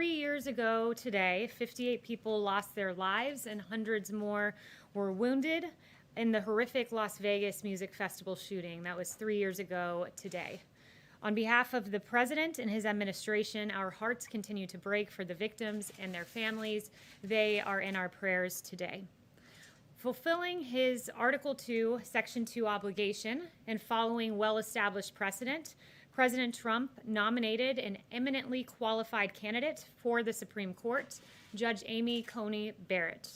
3 years ago today, 58 people lost their lives and hundreds more were wounded in the horrific Las Vegas Music Festival shooting. That was 3 years ago today. On behalf of the President and his administration, our hearts continue to break for the victims and their families. They are in our prayers today. Fulfilling his Article 2, Section 2 obligation and following well-established precedent, President Trump nominated an eminently qualified candidate for the Supreme Court, Judge Amy Coney Barrett.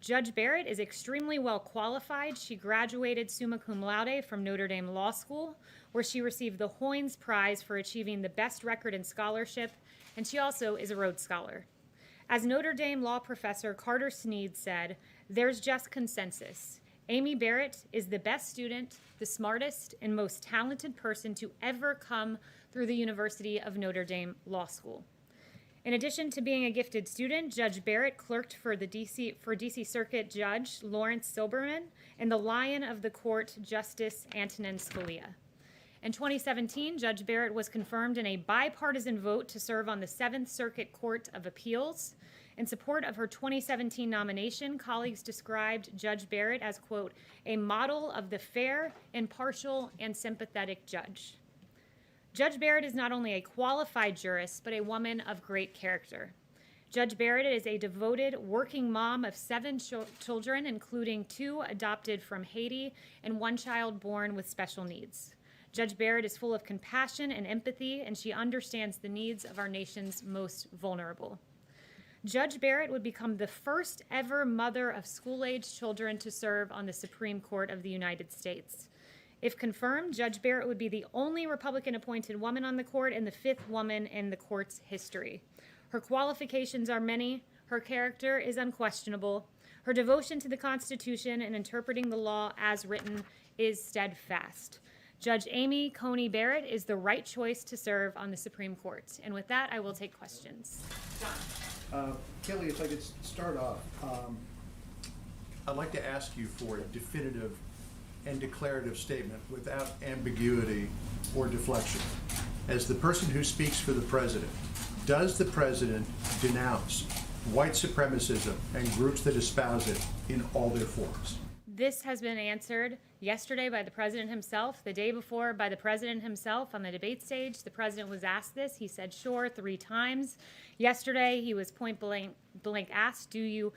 Judge Barrett is extremely well qualified. She graduated summa cum laude from Notre Dame Law School, where she received the Hoynes Prize for achieving the best record in scholarship, and she also is a Rhodes Scholar. As Notre Dame law professor Carter Sneed said, "There's just consensus. Amy Barrett is the best student, the smartest, and most talented person to ever come through the University of Notre Dame Law School." In addition to being a gifted student, Judge Barrett clerked for DC Circuit Judge Lawrence Silberman and the Lion of the Court, Justice Antonin Scalia. In 2017, Judge Barrett was confirmed in a bipartisan vote to serve on the Seventh Circuit Court of Appeals. In support of her 2017 nomination, colleagues described Judge Barrett as, quote, "a model of the fair, impartial, and sympathetic judge." Judge Barrett is not only a qualified jurist, but a woman of great character. Judge Barrett is a devoted working mom of 7 children, including 2 adopted from Haiti and 1 child born with special needs. Judge Barrett is full of compassion and empathy, and she understands the needs of our nation's most vulnerable. Judge Barrett would become the first ever mother of school-aged children to serve on the Supreme Court of the United States. If confirmed, Judge Barrett would be the only Republican-appointed woman on the court and the 5th woman in the court's history. Her qualifications are many. Her character is unquestionable. Her devotion to the Constitution and interpreting the law as written is steadfast. Judge Amy Coney Barrett is the right choice to serve on the Supreme Court. And with that, I will take questions. John. Kayleigh, if I could start off, I'd like to ask you for a definitive and declarative statement without ambiguity or deflection. As the person who speaks for the President, does the President denounce white supremacism and groups that espouse it in all their forms? This has been answered yesterday by the President himself, the day before by the President himself on the debate stage. The President was asked this. He said, sure, 3 times. Yesterday, he was point blank asked, do you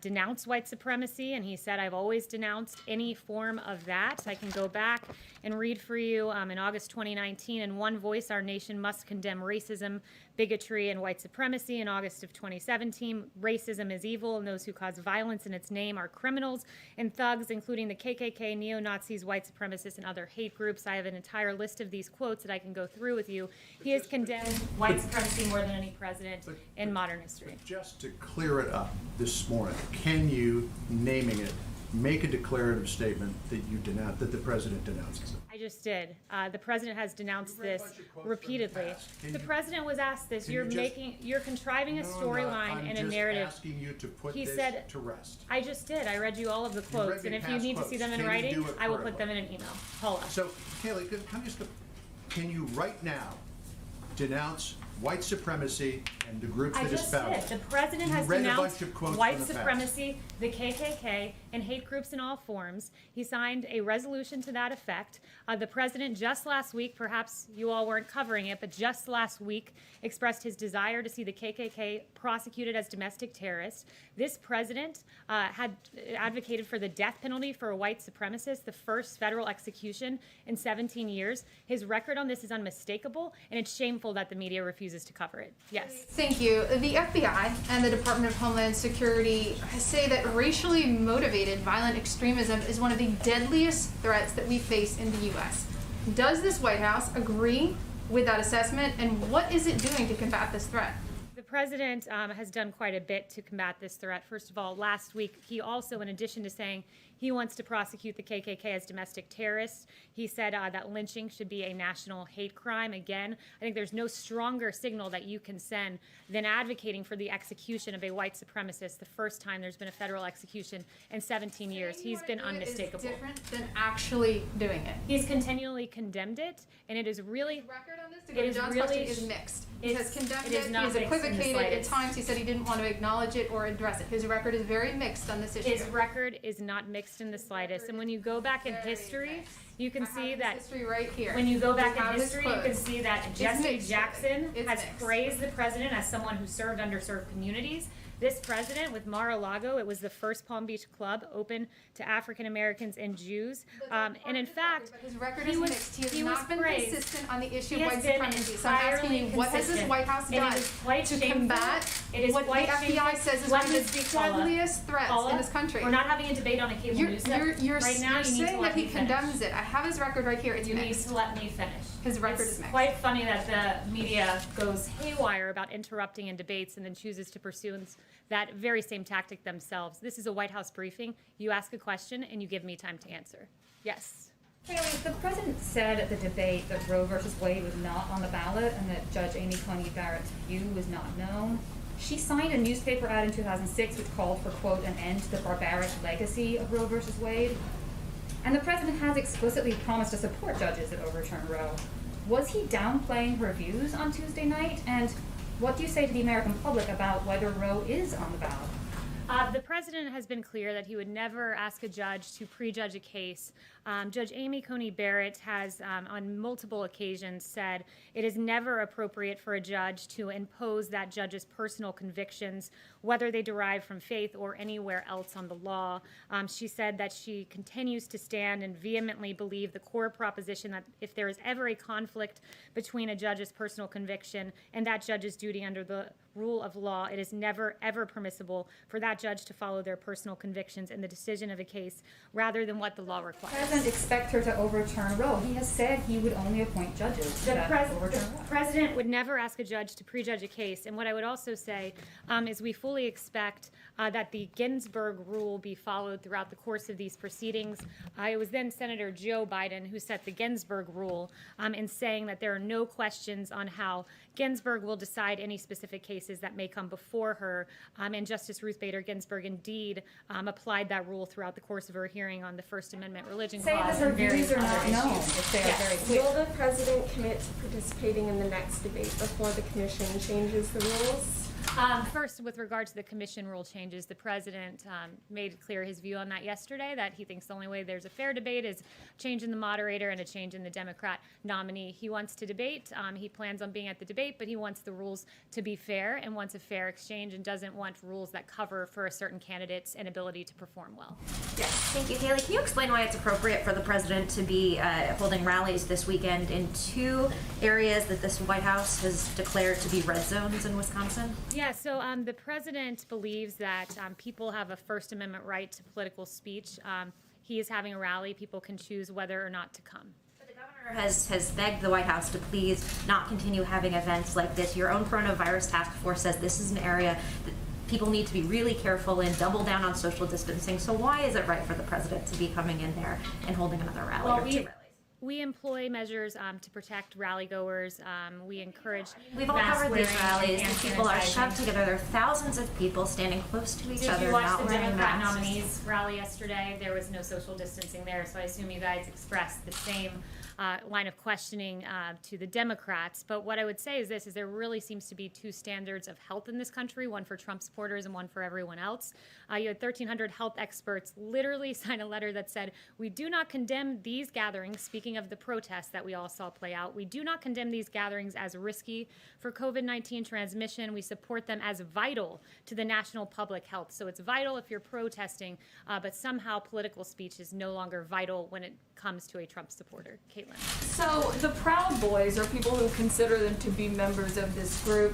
denounce white supremacy? And he said, I've always denounced any form of that. I can go back and read for you in August 2019, in one voice, our nation must condemn racism, bigotry, and white supremacy. In August of 2017, racism is evil, and those who cause violence in its name are criminals and thugs, including the KKK, neo-Nazis, white supremacists, and other hate groups. I have an entire list of these quotes that I can go through with you. He has condemned white supremacy more than any president in modern history. Just to clear it up this morning, can you, naming it, make a declarative statement that you denounce, that the President denounces it? I just did. The President has denounced this repeatedly. The President was asked this. You're contriving a storyline and a narrative. I'm just asking you to put He this said, to rest. I just did. I read you all of the quotes, and if you need to see them in writing, I will put them in an email. Paula. So, Kayleigh, can you right now denounce white supremacy and the groups that espouse it? I just did. The President has denounced white supremacy, the KKK, and hate groups in all forms. He signed a resolution to that effect. The President just last week, perhaps you all weren't covering it, but just last week expressed his desire to see the KKK prosecuted as domestic terrorists. This President had advocated for the death penalty for a white supremacist, the first federal execution in 17 years. His record on this is unmistakable, and it's shameful that the media refuses to cover it. Yes. Thank you. The FBI and the Department of Homeland Security say that racially motivated violent extremism is one of the deadliest threats that we face in the U.S. Does this White House agree with that assessment, and what is it doing to combat this threat? The President has done quite a bit to combat this threat. First of all, last week, he also, in addition to saying He wants to prosecute the KKK as domestic terrorists. He said that lynching should be a national hate crime. Again, I think there's no stronger signal that you can send than advocating for the execution of a white supremacist, the first time there's been a federal execution in 17 years. He's been unmistakable. It's different than actually doing it. He's continually condemned it, and it is really... His record on this, to go to John's really question, is mixed. He has condemned it is it, not he's mixed in the equivocated, at slightest. times he said he didn't want to acknowledge it or address it. His record is very mixed on this issue. His record is not mixed in the slightest. And when you go back in history, you can see that history right here. when you go back have in his history, you can quotes. see that It's Jesse mixed. Jackson It's has mixed. praised the president as someone who served underserved communities. This president with Mar-a-Lago, it was the first Palm Beach club open to African Americans and Jews. And in fact, But his record he is was- mixed. He has he was not been praised. consistent on the issue He of has white been supremacy. So I'm asking you, entirely what has this consistent. White House And it done is quite to shameful. combat It is what the quite FBI shameful. says is Let one me of the speak, Paula. deadliest threats Paula, in this country? we're not having a debate on a cable news network. Right now, you need to saying let that he me finish. condemns it. I have his record right here. It's You need mixed. to let me finish. His record It's is mixed. quite funny that the media goes haywire about interrupting in debates and then chooses to pursue that very same tactic themselves. This is a White House briefing. You ask a question and you give me time to answer. Yes. Kayleigh, the president said at the debate that Roe versus Wade was not on the ballot and that Judge Amy Coney Barrett's view was not known. She signed a newspaper ad in 2006 which called for, quote, an end to the barbaric legacy of Roe versus Wade. And the president has explicitly promised to support judges that overturn Roe. Was he downplaying her views on Tuesday night? And what do you say to the American public about whether Roe is on the ballot? The president has been clear that he would never ask a judge to prejudge a case. Judge Amy Coney Barrett has, on multiple occasions, said it is never appropriate for a judge to impose that judge's personal convictions, whether they derive from faith or anywhere else on the law. She said that she continues to stand and vehemently believe the core proposition that if there is ever a conflict between a judge's personal conviction and that judge's duty under the rule of law, it is never, ever permissible for that judge to follow their personal convictions in the decision of a case rather than what the law requires. President expect her to overturn Roe. He has said he would only appoint judges The that overturn Roe. president would never ask a judge to prejudge a case. And what I would also say is we fully expect that the Ginsburg rule be followed throughout the course of these proceedings. It was then Senator Joe Biden who set the Ginsburg rule in saying that there are no questions on how Ginsburg will decide any specific cases that may come before her. And Justice Ruth Bader Ginsburg indeed applied that rule throughout the course of her hearing on the First Amendment religion Say that clause her and various views are other not issues. known if they are Yes. very clear. Will the president commit to participating in the next debate before the commission changes the rules? First, with regard to the commission rule changes, the president made clear his view on that yesterday, that he thinks the only way there's a fair debate is change in the moderator and a change in the Democrat nominee. He wants to debate. He plans on being at the debate, but he wants the rules to be fair and wants a fair exchange and doesn't want rules that cover for a certain candidate's inability to perform well. Yes, thank you, Kayleigh. Can you explain why it's appropriate for the president to be holding rallies this weekend in two areas that this White House has declared to be red zones in Wisconsin? Yeah, so the president believes that people have a First Amendment right to political speech. He is having a rally. People can choose whether or not to come. But the governor has begged the White House to please not continue having events like this. Your own coronavirus task force says this is an area that people need to be really careful in, double down on social distancing. So why is it right for the president to be coming in there and holding another rally Well, or two rallies? we employ measures to protect rally goers. We encourage We've all mask covered these wearing, rallies. hand These people are sanitizing. shoved together. There are thousands of people standing close to each Did other, you watch not the wearing Democrat masks. nominees rally yesterday? There was no social distancing there, so I assume you guys expressed the same line of questioning to the Democrats. But what I would say is this, is there really seems to be two standards of health in this country, one for Trump supporters and one for everyone else. You had 1,300 health experts literally sign a letter that said, we do not condemn these gatherings, speaking of the protests that we all saw play out, we do not condemn these gatherings as risky for COVID-19 transmission. We support them as vital to the national public health. So it's vital if you're protesting, but somehow political speech is no longer vital when it comes to a Trump supporter. Caitlin. So the Proud Boys, or people who consider them to be members of this group,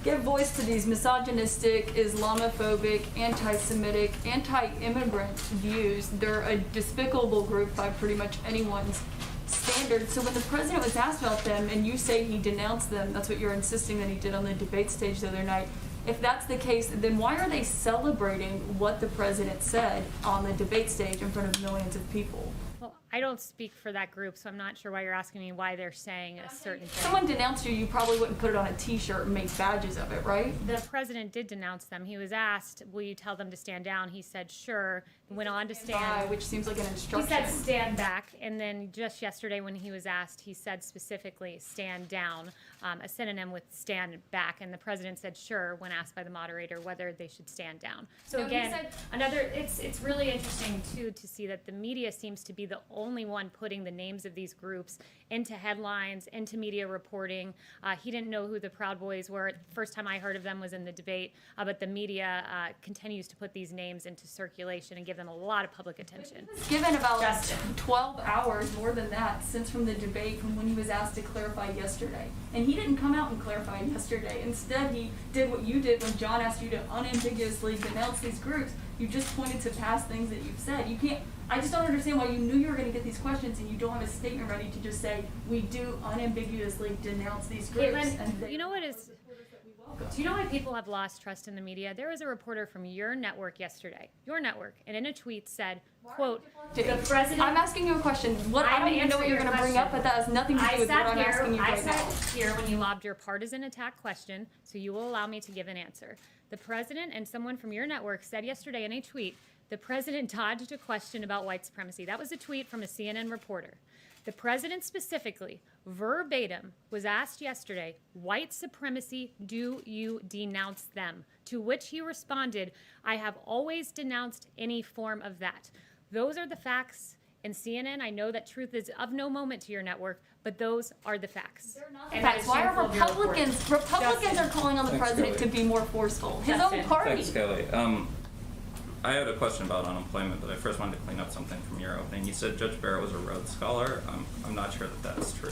give voice to these misogynistic, Islamophobic, anti-Semitic, anti-immigrant views. They're a despicable group by pretty much anyone's standards. So when the president was asked about them, and you say he denounced them, that's what you're insisting that he did on the debate stage the other night, If that's the case, then why are they celebrating what the president said on the debate stage in front of millions of people? Well, I don't speak for that group, so I'm not sure why you're asking me why they're saying a certain If thing. someone denounced you, you probably wouldn't put it on a t-shirt and make badges of it, right? The president did denounce them. He was asked, will you tell them to stand down? He said, sure, went on to By, stand. which seems like an He instruction. said stand back, and then just yesterday when he was asked, he said specifically stand down, a synonym with stand back, and the president said sure when asked by the moderator whether they should stand down. So No, he again, said- it's really interesting too to see that the media seems to be the only one putting the names of these groups into headlines, into media reporting. He didn't know who the Proud Boys were. First time I heard of them was in the debate, but the media continues to put these names into circulation and give them a lot of public attention. Given about Justin. 12 hours, more than that, since from the debate from when he was asked to clarify yesterday. And he didn't come out and clarify yesterday. Instead, he did what you did when John asked you to unambiguously denounce these groups. You just pointed to past things that you've said. You can't, I just don't understand why you knew you were going to get these questions and you don't have a statement ready to just say, we do unambiguously denounce these groups. Caitlin, and they you know what are is- supporters that we welcome. Do you know why people have lost trust in the media? There was a reporter from your network yesterday, and in a tweet said, quote, The president. I'm asking you a question. What I I'm don't even know what answering you're your going to bring up, question. but that has nothing to do I with what sat I'm asking you here, I right now. sat here when you lobbed your partisan attack question, so you will allow me to give an answer. The president and someone from your network said yesterday in a tweet, the president dodged a question about white supremacy. That was a tweet from a CNN reporter. The president specifically, verbatim, was asked yesterday, white supremacy, do you denounce them? To which he responded, I have always denounced any form of that. Those are the facts. And CNN, I know that truth is of no moment to your network, but those are the facts. And That's why are shameful of your Republicans Justin. are calling on the Thanks, president Kayleigh. to be more forceful. His Justin. own party. Thanks, Kayleigh. I had a question about unemployment, but I first wanted to clean up something from your opening. You said Judge Barrett was a Rhodes Scholar. I'm not sure that that's true.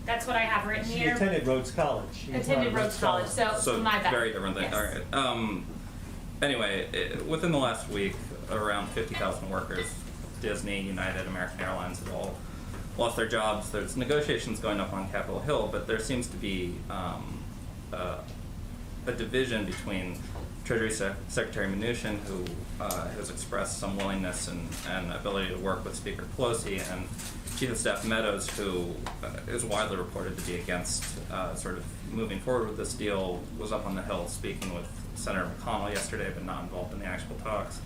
That's what I have written She here. attended Rhodes College. She was not a Attended Rhodes College, so So my bad. very different thing. Yes. All right. Anyway, within the last week, around 50,000 workers, Disney, United, American Airlines have all lost their jobs. There's negotiations going up on Capitol Hill, but there seems to be a division between Treasury Secretary Mnuchin, who has expressed some willingness and ability to work with Speaker Pelosi, and Chief of Staff Meadows, who is widely reported to be against sort of moving forward with this deal, was up on the Hill speaking with Senator McConnell yesterday, but not involved in the actual talks.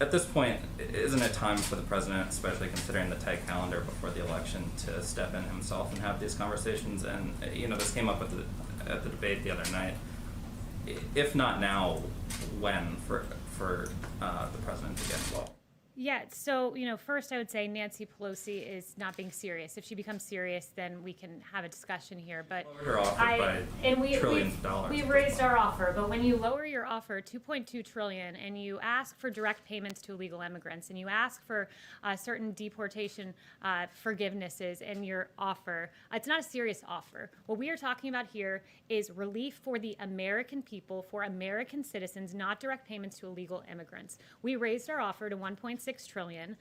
At this point, isn't it time for the president, especially considering the tight calendar before the election, to step in himself and have these conversations? And this came up at the debate the other night. If not now, when for the president to get involved? Yeah, so, first I would say Nancy Pelosi is not being serious. If she becomes serious, then we can have a discussion here, but Lowered her offer by trillions of dollars. we've raised our offer, but when you lower your offer $2.2 trillion and you ask for direct payments to illegal immigrants and you ask for certain deportation forgivenesses in your offer, it's not a serious offer. What we are talking about here is relief for the American people, for American citizens, not direct payments to illegal immigrants. We raised our offer to $1.6 trillion.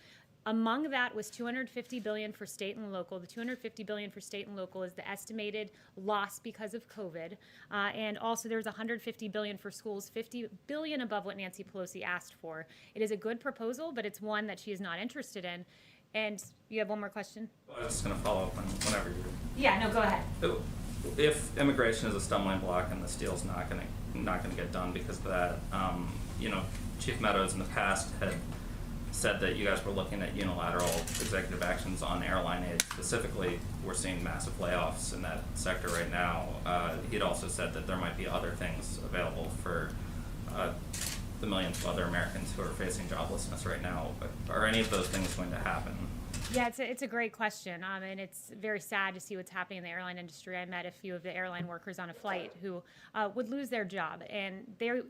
Among that was $250 billion for state and local. The $250 billion for state and local is the estimated loss because of COVID. And also there's $150 billion for schools, $50 billion above what Nancy Pelosi asked for. It is a good proposal, but it's one that she is not interested in. And you have one more question? I was just going to follow up whenever you're. Yeah, no, go ahead. If immigration is a stumbling block and this deal's not going to get done because of that, Chief Meadows in the past had said that you guys were looking at unilateral executive actions on airline aid. Specifically, we're seeing massive layoffs in that sector right now. He'd also said that there might be other things available for the millions of other Americans who are facing joblessness right now. Are any of those things going to happen? Yeah, it's a great question, and it's very sad to see what's happening in the airline industry. I met a few of the airline workers on a flight who would lose their job, and their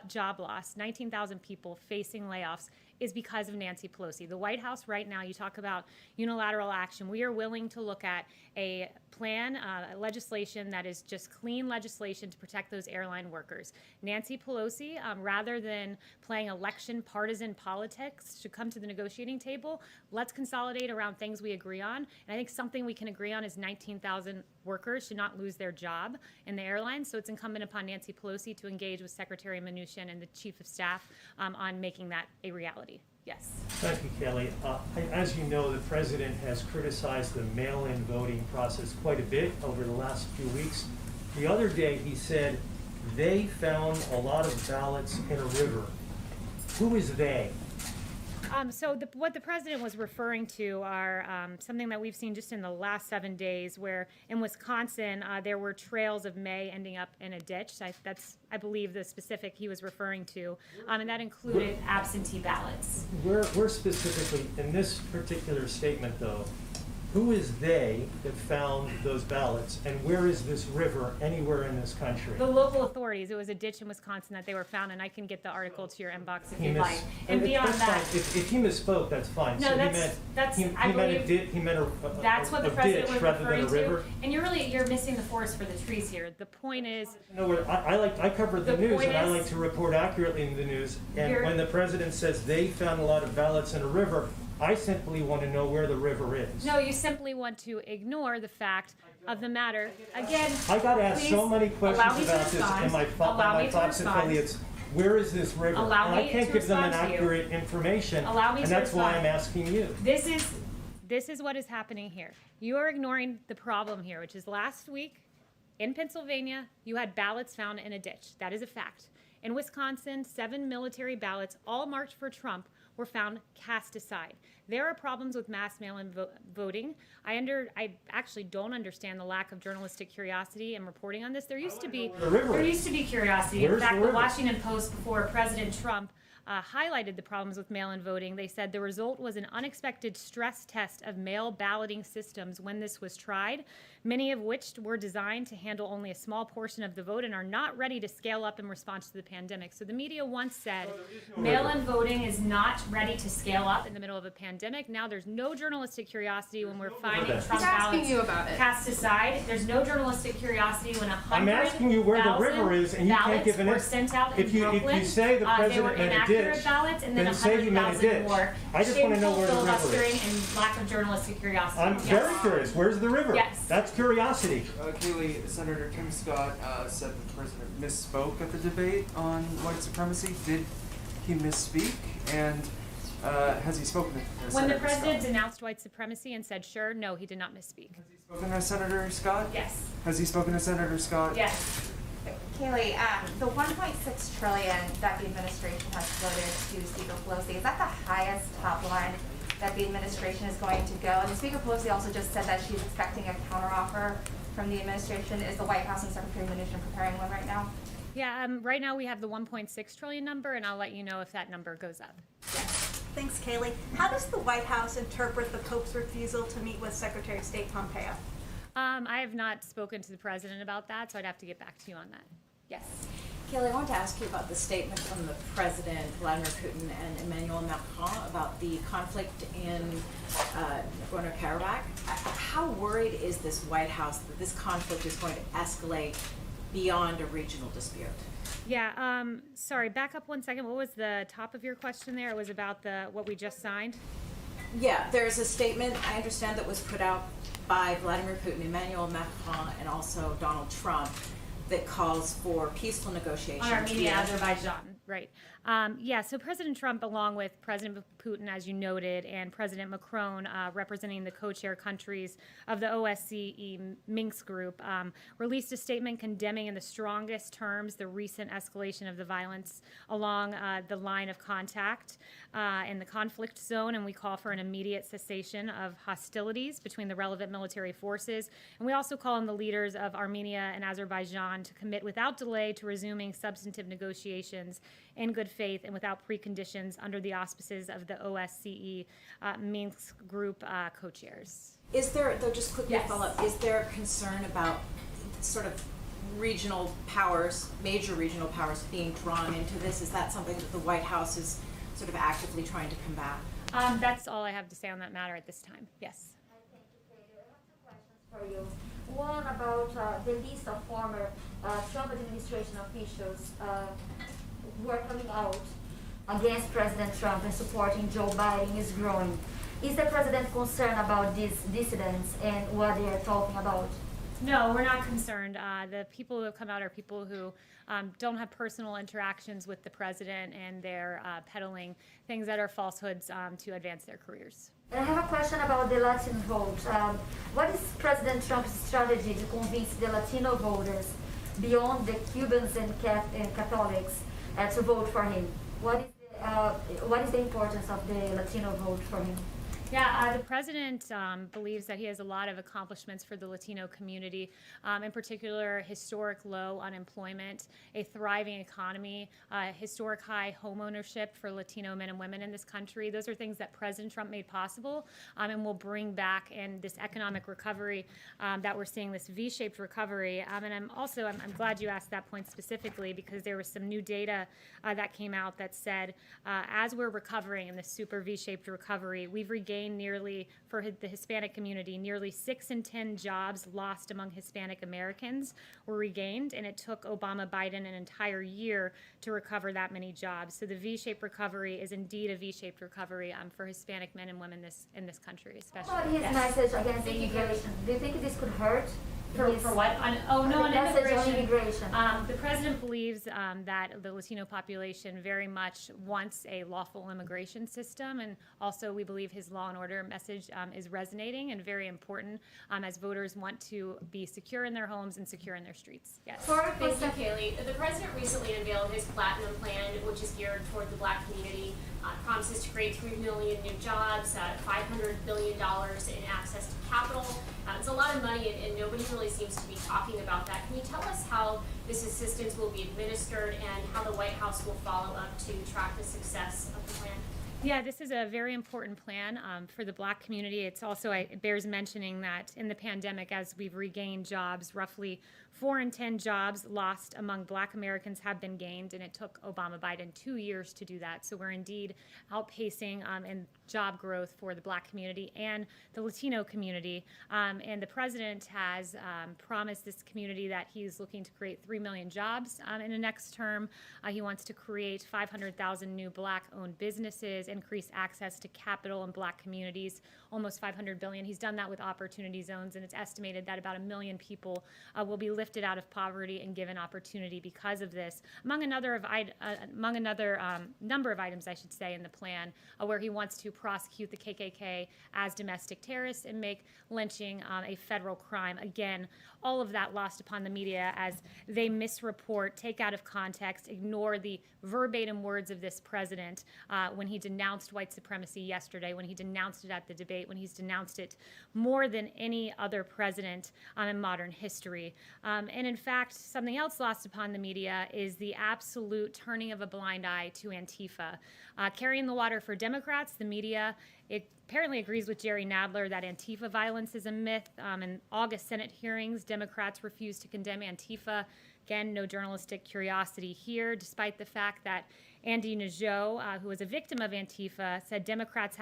job loss, 19,000 people facing layoffs, is because of Nancy Pelosi. The White House right now, you talk about unilateral action. We are willing to look at a plan, legislation that is just clean legislation to protect those airline workers. Nancy Pelosi, rather than playing election partisan politics, should come to the negotiating table. Let's consolidate around things we agree on. And I think something we can agree on is 19,000 workers should not lose their job in the airline. So it's incumbent upon Nancy Pelosi to engage with Secretary Mnuchin and the Chief of Staff on making that a reality. Yes. Thank you, Kayleigh. As you know, the president has criticized the mail-in voting process quite a bit over the last few weeks. The other day, he said they found a lot of ballots in a river. Who is they? What the president was referring to are something that we've seen just in the last 7 days, where in Wisconsin there were trails of May ending up in a ditch. That's, I believe, the specific he was referring to, and that included absentee ballots. We're specifically, in this particular statement, though, who is they that found those ballots, and where is this river anywhere in this country? The local authorities. It was a ditch in Wisconsin that they were found, and I can get the article to your inbox if you'd like. And beyond that's that, fine. If he misspoke, that's fine. No, So that's he I meant believe he meant that's what the a president ditch was rather than referring a river. to. And you're missing the forest for the trees here. The point is, No, I cover the The news, point and I is- like to report accurately in the news. And You're- when the president says they found a lot of ballots in a river, I simply want to know where the river is. no, you simply want to ignore the fact of the matter. Again, I got asked so please many allow questions me to about this respond. in my Allow me to Fox respond. affiliates. Where is this river? Allow and I me can't to give them an respond to you. accurate information. Allow me and to that's why respond. I'm asking you. This is what is happening here. You are ignoring the problem here, which is last week in Pennsylvania, you had ballots found in a ditch. That is a fact. In Wisconsin, 7 military ballots, all marked for Trump, were found cast aside. There are problems with mass mail-in voting. I actually don't understand the lack of journalistic curiosity and reporting on this. There used to be curiosity. Where's In fact, the the river? Washington Post, before President Trump highlighted the problems with mail-in voting, they said the result was an unexpected stress test of mail balloting systems when this was tried, many of which were designed to handle only a small portion of the vote and are not ready to scale up in response to the pandemic. So the media once said mail-in voting is not ready to scale up in the middle of a pandemic. Now there's no journalistic curiosity when we're finding river. Trump He's asking ballots you about it. cast aside. There's no journalistic curiosity when 100,000 I'm asking you where the river is, and you can't give an were answer. sent out in If you Brooklyn. say the They were president meant a inaccurate ditch, ballots, and then then say he meant a 100,000 ditch. more. I just want to know where the river Filibustering is. and lack of journalistic curiosity. I'm Yes. very curious. Where's the river? Yes. That's curiosity. Kayleigh, Senator Tim Scott said that the president misspoke at the debate on white supremacy. Did he misspeak? And has he spoken to When Senator the president Scott? denounced white supremacy and said, sure, no, he did not misspeak. Has he spoken to Senator Scott? Yes. Has he spoken to Senator Scott? Yes. Kayleigh, the 1.6 trillion that the administration has floated to Speaker Pelosi, is that the highest top line that the administration is going to go? And Speaker Pelosi also just said that she's expecting a counteroffer from the administration. Is the White House and Secretary Mnuchin preparing one right now? Yeah, right now we have the 1.6 trillion number, and I'll let you know if that number goes up. Thanks, Kayleigh. How does the White House interpret the Pope's refusal to meet with Secretary of State Pompeo? I have not spoken to the president about that, so I'd have to get back to you on that. Yes. Kayleigh, I want to ask you about the statement from the President, Vladimir Putin, and Emmanuel Macron about the conflict in Nagorno-Karabakh. How worried is this White House that this conflict is going to escalate beyond a regional dispute? Yeah, sorry, back up 1 second. What was the top of your question there? It was about what we just signed? Yeah, there's a statement, I understand, that was put out by Vladimir Putin, Emmanuel Macron, and also Donald Trump that calls for peaceful negotiations. On Armenia, Azerbaijan, right. Yeah, so President Trump, along with President Putin, as you noted, and President Macron, representing the co-chair countries of the OSCE Minsk group, released a statement condemning in the strongest terms the recent escalation of the violence along the line of contact in the conflict zone, and we call for an immediate cessation of hostilities between the relevant military forces. And we also call on the leaders of Armenia and Azerbaijan to commit without delay to resuming substantive negotiations in good faith and without preconditions under the auspices of the OSCE Minsk group co-chairs. Is there, though, just quickly Yes. follow up, is there concern about sort of regional powers, major regional powers being drawn into this? Is that something that the White House is sort of actively trying to combat? That's all I have to say on that matter at this time. Yes. Thank you, Kayleigh. I have 2 questions for you. One about the list of former Trump administration officials who are coming out against President Trump and supporting Joe Biden is growing. Is the president concerned about these dissidents and what they are talking about? No, we're not concerned. The people who have come out are people who don't have personal interactions with the president, and they're peddling things that are falsehoods to advance their careers. And I have a question about the Latin vote. What is President Trump's strategy to convince the Latino voters beyond the Cubans and Catholics to vote for him? What is the importance of the Latino vote for him? Yeah, the president believes that he has a lot of accomplishments for the Latino community, in particular historic low unemployment, a thriving economy, historic high home ownership for Latino men and women in this country. Those are things that President Trump made possible and will bring back in this economic recovery that we're seeing, this V-shaped recovery. And I'm glad you asked that point specifically, because there was some new data that came out that said as we're recovering in this super V-shaped recovery, we've regained nearly, for the Hispanic community, nearly 6 in 10 jobs lost among Hispanic Americans were regained, and it took Obama-Biden an entire year to recover that many jobs. So the V-shaped recovery is indeed a V-shaped recovery for Hispanic men and women in this country, especially. What about his message against immigration? Do you think this could hurt? For what? On message on immigration. immigration. The president believes that the Latino population very much wants a lawful immigration system, and also we believe his law and order message is resonating and very important as voters want to be secure in their homes and secure in their streets. Yes. Thank you, Kayleigh. The president recently unveiled his Platinum Plan, which is geared toward the Black community. Promises to create 3 million new jobs, $500 billion in access to capital. It's a lot of money, and nobody really seems to be talking about that. Can you tell us how this assistance will be administered and how the White House will follow up to track the success of the plan? Yeah, this is a very important plan for the Black community. It's also, it bears mentioning that in the pandemic, as we've regained jobs, roughly 4 in 10 jobs lost among Black Americans have been gained, and it took Obama-Biden 2 years to do that. So we're indeed outpacing in job growth for the Black community and the Latino community. And the president has promised this community that he's looking to create 3 million jobs in the next term. He wants to create 500,000 new Black-owned businesses, increase access to capital in Black communities, almost $500 billion. He's done that with opportunity zones, and it's estimated that about 1 million people will be lifted out of poverty and given opportunity because of this, among another number of items, I should say, in the plan, where he wants to prosecute the KKK as domestic terrorists and make lynching a federal crime. Again, all of that lost upon the media as they misreport, take out of context, ignore the verbatim words of this president when he denounced white supremacy yesterday, when he denounced it at the debate, when he's denounced it more than any other president in modern history. And in fact, something else lost upon the media is the absolute turning of a blind eye to Antifa. Carrying the water for Democrats, the media, it apparently agrees with Jerry Nadler that Antifa violence is a myth. In August Senate hearings, Democrats refused to condemn Antifa. Again, no journalistic curiosity here, despite the fact that Andy Nadeau, who was a victim of Antifa, said Democrats,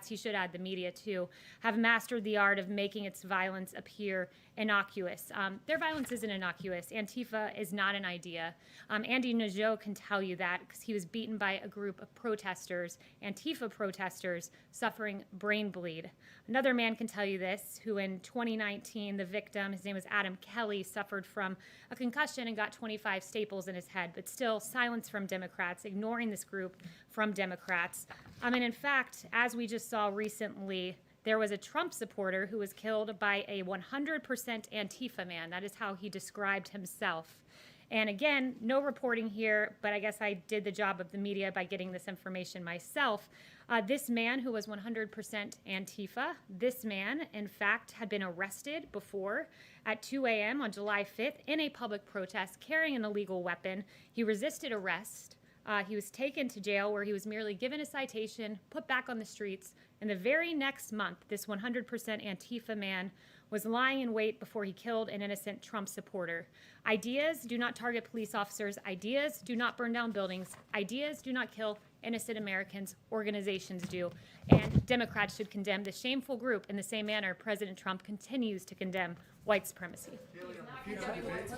he should add the media too, have mastered the art of making its violence appear innocuous. Their violence isn't innocuous. Antifa is not an idea. Andy Nadeau can tell you that because he was beaten by a group of protesters, Antifa protesters, suffering brain bleed. Another man can tell you this, who in 2019, the victim, his name was Adam Kelly, suffered from a concussion and got 25 staples in his head, but still silence from Democrats, ignoring this group from Democrats. And in fact, as we just saw recently, there was a Trump supporter who was killed by a 100% Antifa man. That is how he described himself. And again, no reporting here, but I guess I did the job of the media by getting this information myself. This man who was 100% Antifa, this man, in fact, had been arrested before at 2 a.m. on July 5th in a public protest carrying an illegal weapon. He resisted arrest. He was taken to jail where he was merely given a citation, put back on the streets, and the very next month, this 100% Antifa man was lying in wait before he killed an innocent Trump supporter. Ideas do not target police officers. Ideas do not burn down buildings. Ideas do not kill innocent Americans. Organizations do. And Democrats should condemn the shameful group in the same manner President Trump continues to condemn white supremacy. Kayleigh, on the future debate,